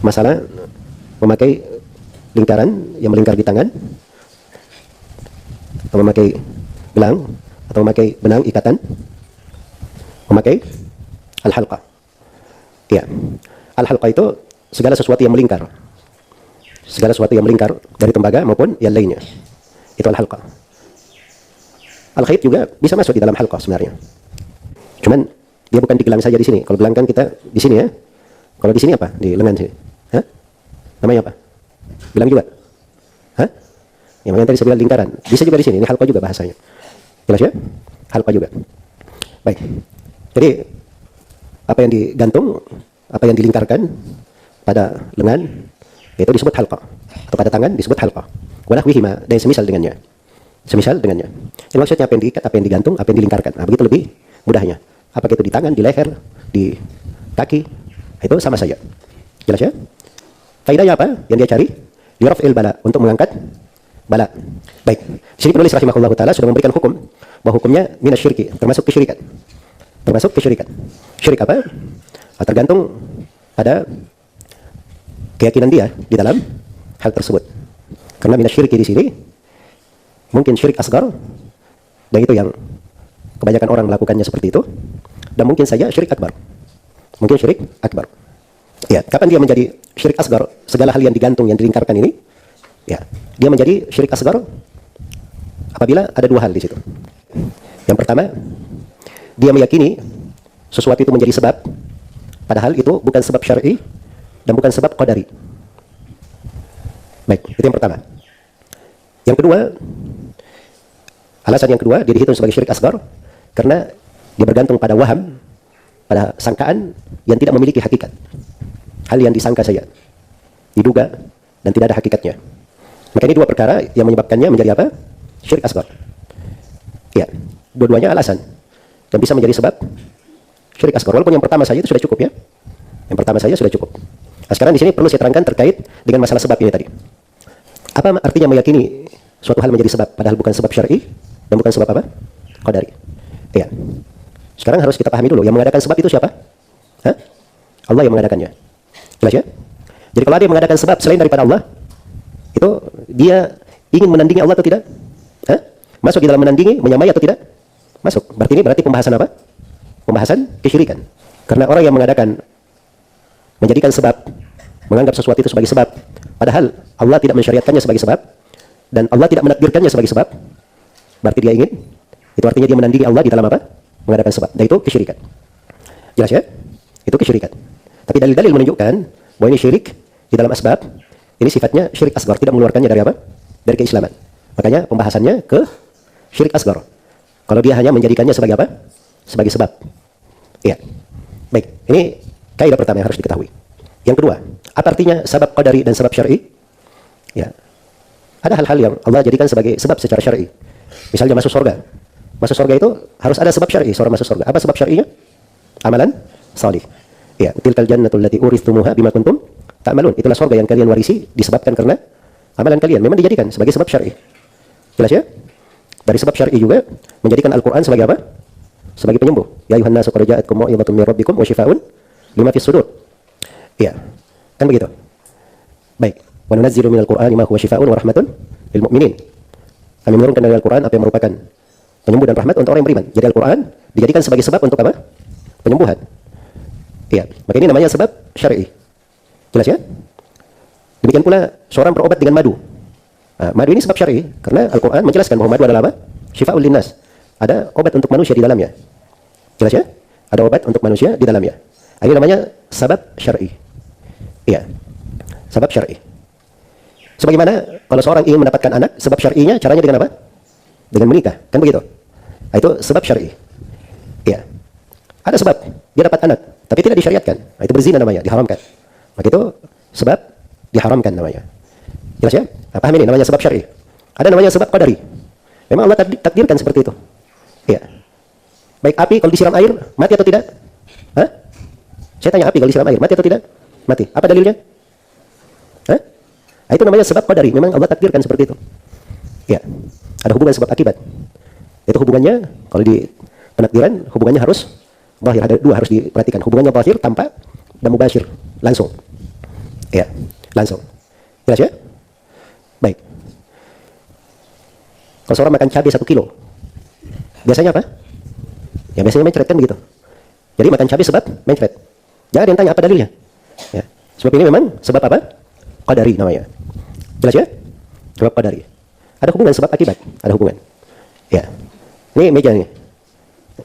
masalah memakai lingkaran yang melingkar di tangan, atau memakai gelang, atau memakai benang ikatan, memakai al-halqa. Ya, al-halqa itu segala sesuatu yang melingkar, segala sesuatu yang melingkar dari tembaga maupun yang lainnya, itu al-halqa. Al-khayt juga bisa masuk di dalam halqa sebenarnya. Cuman dia bukan di gelang saja di sini. Kalau gelang kan kita di sini ya. Kalau di sini apa? Di lengan sini. Hah? Namanya apa? Gelang juga? Hah? Ya, makanya tadi saya bilang lingkaran. Bisa juga di sini. Ini halqa juga bahasanya. Jelas ya? Halqa juga. Baik. Jadi apa yang digantung, apa yang dilingkarkan pada lengan itu disebut halqa, atau pada tangan disebut halqa. Wa nahwihima, dan semisal dengannya. Semisal dengannya. Ini maksudnya apa yang diikat, apa yang digantung, apa yang dilingkarkan. Nah, begitu lebih mudahnya. Apakah itu di tangan, di leher, di kaki, itu sama saja. Jelas ya? Faedahnya apa yang dia cari? Liraf'il bala, untuk mengangkat bala. Baik. Di sini penulis rahimahullahu taala sudah memberikan hukum bahwa hukumnya minasyirki, termasuk kesyirikan. Termasuk kesyirikan. Syirik apa? Tergantung pada keyakinan dia di dalam hal tersebut. Karena minasyirki di sini mungkin syirik asgar, dan itu yang kebanyakan orang melakukannya seperti itu, dan mungkin saja syirik akbar. Mungkin syirik akbar. Ya, kapan dia menjadi syirik asgar? Segala hal yang digantung, yang dilingkarkan ini, ya, dia menjadi syirik asgar apabila ada dua hal di situ. Yang pertama, dia meyakini sesuatu itu menjadi sebab, padahal itu bukan sebab syar'i dan bukan sebab qadari. Baik, itu yang pertama. Yang kedua, alasan yang kedua, dia dihitung sebagai syirik asgar karena dia bergantung pada waham, pada sangkaan yang tidak memiliki hakikat. Hal yang disangka saja, diduga, dan tidak ada hakikatnya. Maka ini dua perkara yang menyebabkannya menjadi apa? Syirik asgar. Ya, dua-duanya alasan yang bisa menjadi sebab syirik asgar. Walaupun yang pertama saja itu sudah cukup ya. Yang pertama saja sudah cukup. Nah, sekarang di sini perlu saya terangkan terkait dengan masalah sebab ini tadi. Apa artinya meyakini suatu hal menjadi sebab padahal bukan sebab syar'i dan bukan sebab apa? Qadari. Iya. Sekarang harus kita pahami dulu, yang mengadakan sebab itu siapa? Hah? Allah yang mengadakannya. Jelas ya? Jadi kalau ada yang mengadakan sebab selain daripada Allah, itu dia ingin menandingi Allah atau tidak? Hah? Masuk di dalam menandingi, menyamai atau tidak? Masuk. Berarti ini pembahasan apa? Pembahasan kesyirikan. Karena orang yang mengadakan, menjadikan sebab, menganggap sesuatu itu sebagai sebab, padahal Allah tidak mensyariatkannya sebagai sebab, dan Allah tidak menakdirkannya sebagai sebab, berarti dia ingin, itu artinya dia menandingi Allah di dalam apa? Mengadakan sebab. Dan itu kesyirikan. Jelas ya? Itu kesyirikan. Tapi dalil-dalil menunjukkan bahwa ini syirik di dalam asbab, ini sifatnya syirik asgar, tidak mengeluarkannya dari apa? Dari keislaman. Makanya pembahasannya ke syirik asgar. Kalau dia hanya menjadikannya sebagai apa? Sebagai sebab. Iya. Baik, ini kaidah pertama yang harus diketahui. Yang kedua, apa artinya sebab qadari dan sebab syar'i? Ya. Ada hal-hal yang Allah jadikan sebagai sebab secara syar'i. Misalnya masuk surga. Masuk surga itu harus ada sebab syar'i seorang masuk surga. Apa sebab syar'inya? Amalan salih. Ya, tilkal jannatul lati uristumuha bima kuntum ta'malun. Itulah surga yang kalian warisi disebabkan karena amalan kalian. Memang dijadikan sebagai sebab syar'i. Jelas ya? Dari sebab syar'i juga menjadikan Al-Qur'an sebagai apa? Sebagai penyembuh. Ya ayuhan nasu qad ja'atkum mau'izatun min rabbikum wa syifaa'un lima fis sudur. Iya. Kan begitu. Baik. Wa nunazzilu minal Qur'ani ma huwa syifaa'un wa rahmatun lil mu'minin. Kami menurunkan dari Al-Qur'an apa yang merupakan penyembuh dan rahmat untuk orang yang beriman. Jadi Al-Qur'an dijadikan sebagai sebab untuk apa? Penyembuhan. Iya. Maka ini namanya sebab syar'i. Jelas ya? Demikian pula seorang berobat dengan madu. Nah, madu ini sebab syar'i karena Al-Qur'an menjelaskan bahwa madu adalah apa? Syifaa'ul linnas. Ada obat untuk manusia di dalamnya. Jelas ya? Ada obat untuk manusia di dalamnya. Ini namanya sebab syar'i. Iya. Sebab syar'i. Sebagaimana kalau seorang ingin mendapatkan anak, sebab syar'inya caranya dengan apa? Dengan menikah. Kan begitu? Nah, itu sebab syar'i. Iya. Ada sebab dia dapat anak, tapi tidak disyariatkan. Nah, itu berzina namanya, diharamkan. Maka itu sebab diharamkan namanya. Jelas ya? Nah, paham ini namanya sebab syar'i. Ada namanya sebab qadari. Memang Allah takdirkan seperti itu. Iya. Baik, api kalau disiram air mati atau tidak? Hah? Saya tanya, api kalau disiram air mati atau tidak? Mati. Apa dalilnya? Hah? Nah, itu namanya sebab qadari. Memang Allah takdirkan seperti itu. Iya. Ada hubungan sebab akibat. Itu hubungannya kalau di penakdiran hubungannya harus zahir. Ada dua harus diperhatikan. Hubungannya zahir tampak dan mubashir langsung. Ya, langsung. Jelas ya? Baik. Kalau seorang makan cabai 1 kilo, biasanya apa? Ya biasanya mencret kan begitu. Jadi makan cabai sebab mencret. Jangan ada yang tanya apa dalilnya. Ya. Sebab ini memang sebab apa? Qadari namanya. Jelas ya? Sebab qadari. Ada hubungan sebab akibat. Ada hubungan. Ya. Ini meja nih.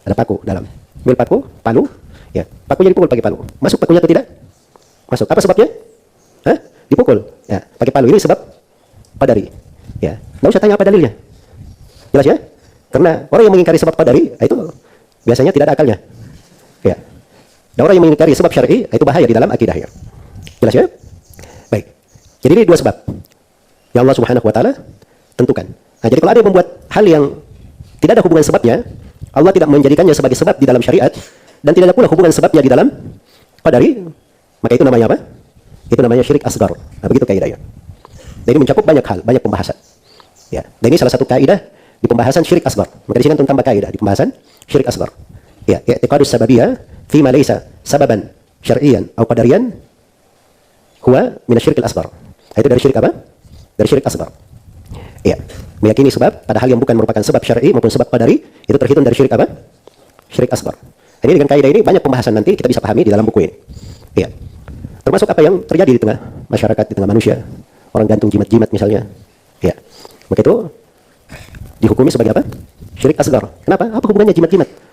Ada paku dalam. Ambil paku, palu. Ya. Pakunya dipukul pakai palu. Masuk pakunya atau tidak? Masuk. Apa sebabnya? Hah? Dipukul. Ya. Pakai palu. Ini sebab qadari. Ya. Nggak usah tanya apa dalilnya. Jelas ya? Karena orang yang mengingkari sebab qadari itu biasanya tidak ada akalnya. Ya. Dan orang yang mengingkari sebab syar'i itu bahaya di dalam akidahnya. Jelas ya? Baik. Jadi ini dua sebab yang Allah Subhanahu wa taala tentukan. Nah, jadi kalau ada yang membuat hal yang tidak ada hubungan sebabnya, Allah tidak menjadikannya sebagai sebab di dalam syariat dan tidak ada pula hubungan sebabnya di dalam qadari, maka itu namanya apa? Itu namanya syirik asghar. Nah, begitu kaidahnya. Dan ini mencakup banyak hal, banyak pembahasan. Ya. Dan ini salah satu kaidah di pembahasan syirik asghar. Maka di sini kan tambah kaidah di pembahasan syirik asghar. Ya, i'tiqadus sababiyah fi ma laysa sababan syar'iyyan atau qadariyan huwa min asy-syirkil asghar. Itu dari syirik apa? Dari syirik asghar. Ya, meyakini sebab pada hal yang bukan merupakan sebab syar'i maupun sebab qadari itu terhitung dari syirik apa? Syirik asghar. Ini dengan kaidah ini banyak pembahasan nanti kita bisa pahami di dalam buku ini. Ya. Termasuk apa yang terjadi di tengah masyarakat, di tengah manusia, orang gantung jimat-jimat misalnya. Ya. Maka itu dihukumi sebagai apa? Syirik asghar. Kenapa? Apa hubungannya jimat-jimat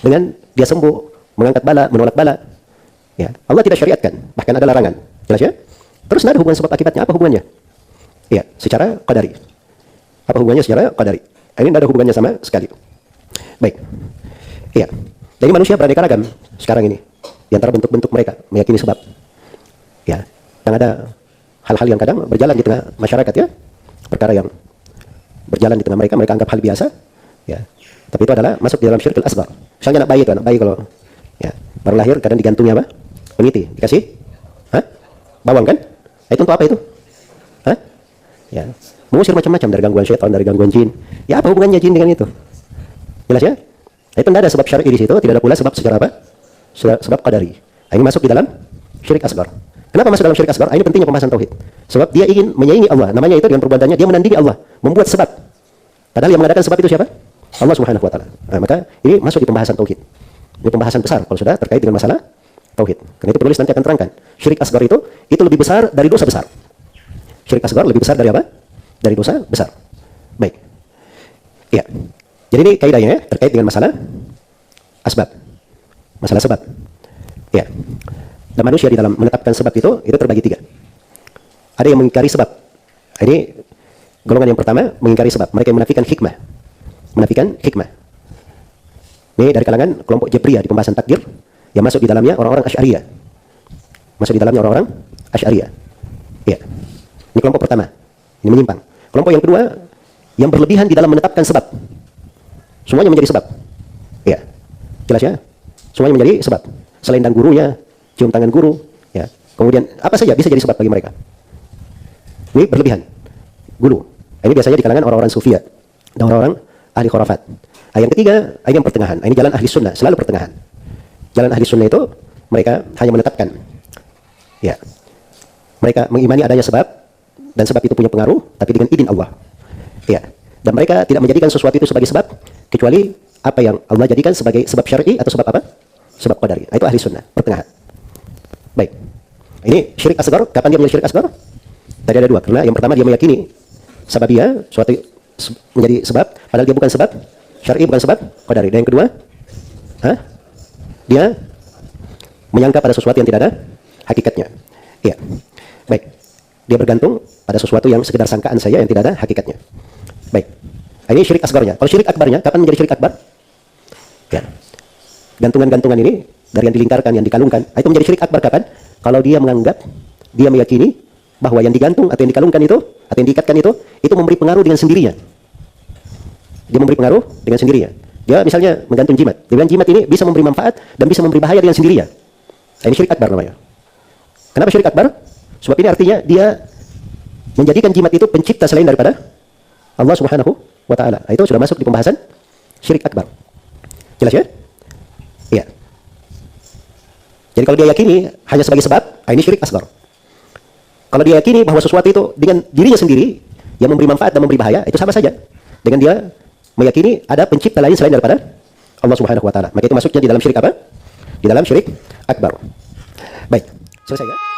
dengan dia sembuh, mengangkat bala, menolak bala? Ya, Allah tidak syariatkan, bahkan ada larangan. Jelas ya? Terus ada hubungan sebab akibatnya, apa hubungannya? Ya, secara qadari. Apa hubungannya secara qadari? Ini tidak ada hubungannya sama sekali. Baik. Ya. Jadi manusia beraneka ragam sekarang ini. Di antara bentuk-bentuk mereka meyakini sebab. Ya. Dan ada hal-hal yang kadang berjalan di tengah masyarakat ya. Perkara yang berjalan di tengah mereka anggap hal biasa. Ya. Tapi itu adalah masuk di dalam syirkul asghar. Misalnya anak bayi itu, anak bayi kalau ya, baru lahir kadang digantungnya apa? Peniti, dikasih bawang kan? Itu untuk apa itu? Hah? Ya, mengusir macam-macam dari gangguan syaitan, dari gangguan jin. Ya apa hubungannya jin dengan itu? Jelas ya? Itu tidak ada sebab syar'i di situ, tidak ada pula sebab secara apa? Sebab qadari. Ini masuk di dalam syirik asghar. Kenapa masuk dalam syirik asghar? Ini pentingnya pembahasan tauhid. Sebab dia ingin menyaingi Allah. Namanya itu dengan perbuatannya dia menandingi Allah, membuat sebab. Padahal yang mengadakan sebab itu siapa? Allah Subhanahu wa taala. Nah, maka ini masuk di pembahasan tauhid. Ini pembahasan besar kalau sudah terkait dengan masalah tauhid. Karena itu penulis nanti akan terangkan. Syirik asghar itu lebih besar dari dosa besar. Syirik asghar lebih besar dari apa? Dari dosa besar. Baik. Ya. Jadi ini kaidahnya ya, terkait dengan masalah asbab. Masalah sebab. Ya. Dan manusia di dalam menetapkan sebab itu terbagi 3. Ada yang mengingkari sebab. Ini golongan yang pertama mengingkari sebab. Mereka yang menafikan hikmah. Menafikan hikmah. Ini dari kalangan kelompok Jabriyah di pembahasan takdir yang masuk di dalamnya orang-orang Asy'ariyah. Masuk di dalamnya orang-orang Asy'ariyah. Ya. Ini kelompok pertama. Ini menyimpang. Kelompok yang kedua yang berlebihan di dalam menetapkan sebab. Semuanya menjadi sebab. Ya. Jelas ya? Semuanya menjadi sebab. Selendang gurunya, cium tangan guru, ya. Kemudian apa saja bisa jadi sebab bagi mereka. Ini berlebihan. Gulu. Ini biasanya di kalangan orang-orang sufiyah dan orang-orang ahli khurafat. Yang ketiga, yang pertengahan. Ini jalan ahli sunnah, selalu pertengahan. Jalan ahli sunnah itu mereka hanya menetapkan. Ya. Mereka mengimani adanya sebab dan sebab itu punya pengaruh, tapi dengan izin Allah. Ya. Dan mereka tidak menjadikan sesuatu itu sebagai sebab kecuali apa yang Allah jadikan sebagai sebab syar'i atau sebab apa? Sebab qadari. Itu ahli sunnah, pertengahan. Baik. Ini syirik asghar. Kapan dia menjadi syirik asghar? Tadi ada 2. Karena yang pertama dia meyakini sababiyah, suatu menjadi sebab, padahal dia bukan sebab syar'i, bukan sebab qadari. Dan yang kedua, dia menyangka pada sesuatu yang tidak ada hakikatnya. Iya. Baik. Dia bergantung pada sesuatu yang sekedar sangkaan saja yang tidak ada hakikatnya. Baik. Ini syirik asgharnya. Kalau syirik akbarnya, kapan menjadi syirik akbar? Ya. Gantungan-gantungan ini dari yang dilingkarkan, yang dikalungkan, itu menjadi syirik akbar kapan? Kalau dia menganggap, dia meyakini bahwa yang digantung atau yang dikalungkan itu, atau yang diikatkan itu memberi pengaruh dengan sendirinya. Dia memberi pengaruh dengan sendirinya. Dia misalnya menggantung jimat. Dia bilang jimat ini bisa memberi manfaat dan bisa memberi bahaya dengan sendirinya. Ini syirik akbar namanya. Kenapa syirik akbar? Sebab ini artinya dia menjadikan jimat itu pencipta selain daripada Allah Subhanahu wa taala. Itu sudah masuk di pembahasan syirik akbar. Jelas ya? Iya. Jadi kalau dia yakini hanya sebagai sebab, ini syirik asghar. Kalau dia yakini bahwa sesuatu itu dengan dirinya sendiri yang memberi manfaat dan memberi bahaya, itu sama saja dengan dia meyakini ada pencipta lain selain daripada Allah Subhanahu wa taala. Maka itu masuknya di dalam syirik apa? Di dalam syirik akbar. Baik, selesai ya?